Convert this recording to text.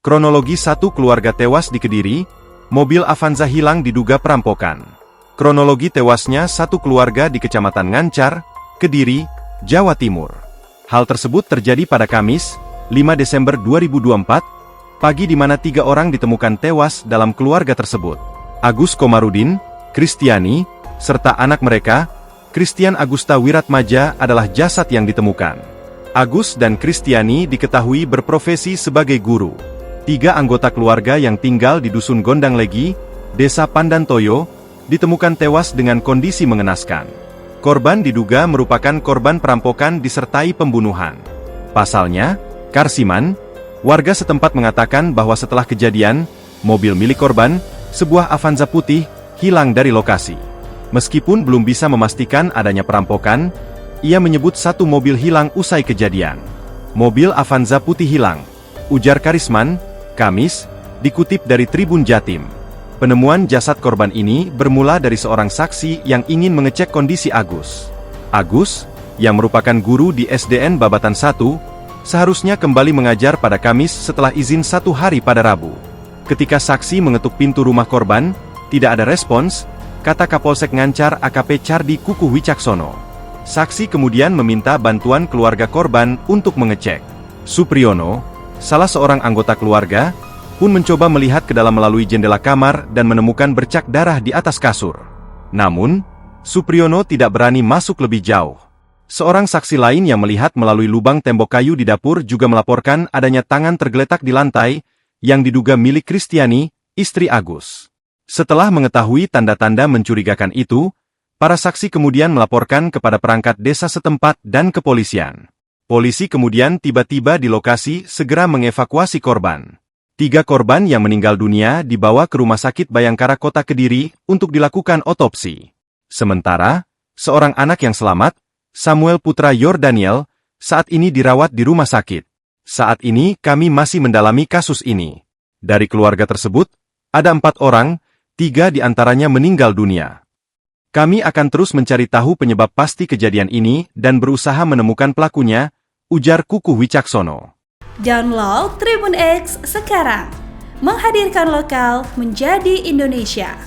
Kronologi satu keluarga tewas di Kediri, mobil Avanza hilang diduga perampokan. Kronologi tewasnya satu keluarga di Kecamatan Ngancar, Kediri, Jawa Timur. Hal tersebut terjadi pada Kamis, 5 Desember 2024, pagi di mana 3 orang ditemukan tewas dalam keluarga tersebut. Agus Komarudin, Kristiani, serta anak mereka, Christian Agusta Wiratmaja adalah jasad yang ditemukan. Agus dan Kristiani diketahui berprofesi sebagai guru. 3 anggota keluarga yang tinggal di Dusun Gondang Legi, Desa Pandantoyo, ditemukan tewas dengan kondisi mengenaskan. Korban diduga merupakan korban perampokan disertai pembunuhan. Pasalnya, Karsiman, warga setempat mengatakan bahwa setelah kejadian, mobil milik korban, sebuah Avanza putih, hilang dari lokasi. Meskipun belum bisa memastikan adanya perampokan, ia menyebut satu mobil hilang usai kejadian. Mobil Avanza putih hilang, ujar Karisman, Kamis, dikutip dari Tribun Jatim. Penemuan jasad korban ini bermula dari seorang saksi yang ingin mengecek kondisi Agus. Agus, yang merupakan guru di SDN Babatan 1, seharusnya kembali mengajar pada Kamis setelah izin 1 hari pada Rabu. Ketika saksi mengetuk pintu rumah korban, tidak ada respons, kata Kapolsek Ngancar AKP Cardi Kuku Wicaksono. Saksi kemudian meminta bantuan keluarga korban untuk mengecek. Supriyono, salah seorang anggota keluarga, pun mencoba melihat ke dalam melalui jendela kamar dan menemukan bercak darah di atas kasur. Namun, Supriyono tidak berani masuk lebih jauh. Seorang saksi lain yang melihat melalui lubang tembok kayu di dapur juga melaporkan adanya tangan tergeletak di lantai, yang diduga milik Kristiani, istri Agus. Setelah mengetahui tanda-tanda mencurigakan itu, para saksi kemudian melaporkan kepada perangkat desa setempat dan kepolisian. Polisi kemudian tiba-tiba di lokasi segera mengevakuasi korban. 3 korban yang meninggal dunia dibawa ke Rumah Sakit Bayangkara Kota Kediri untuk dilakukan otopsi. Sementara, seorang anak yang selamat, Samuel Putra Yordaniel, saat ini dirawat di rumah sakit. Saat ini kami masih mendalami kasus ini. Dari keluarga tersebut, ada 4 orang, 3 diantaranya meninggal dunia. Kami akan terus mencari tahu penyebab pasti kejadian ini dan berusaha menemukan pelakunya, ujar Kuku Wicaksono. Download Tribun X sekarang, menghadirkan lokal menjadi Indonesia.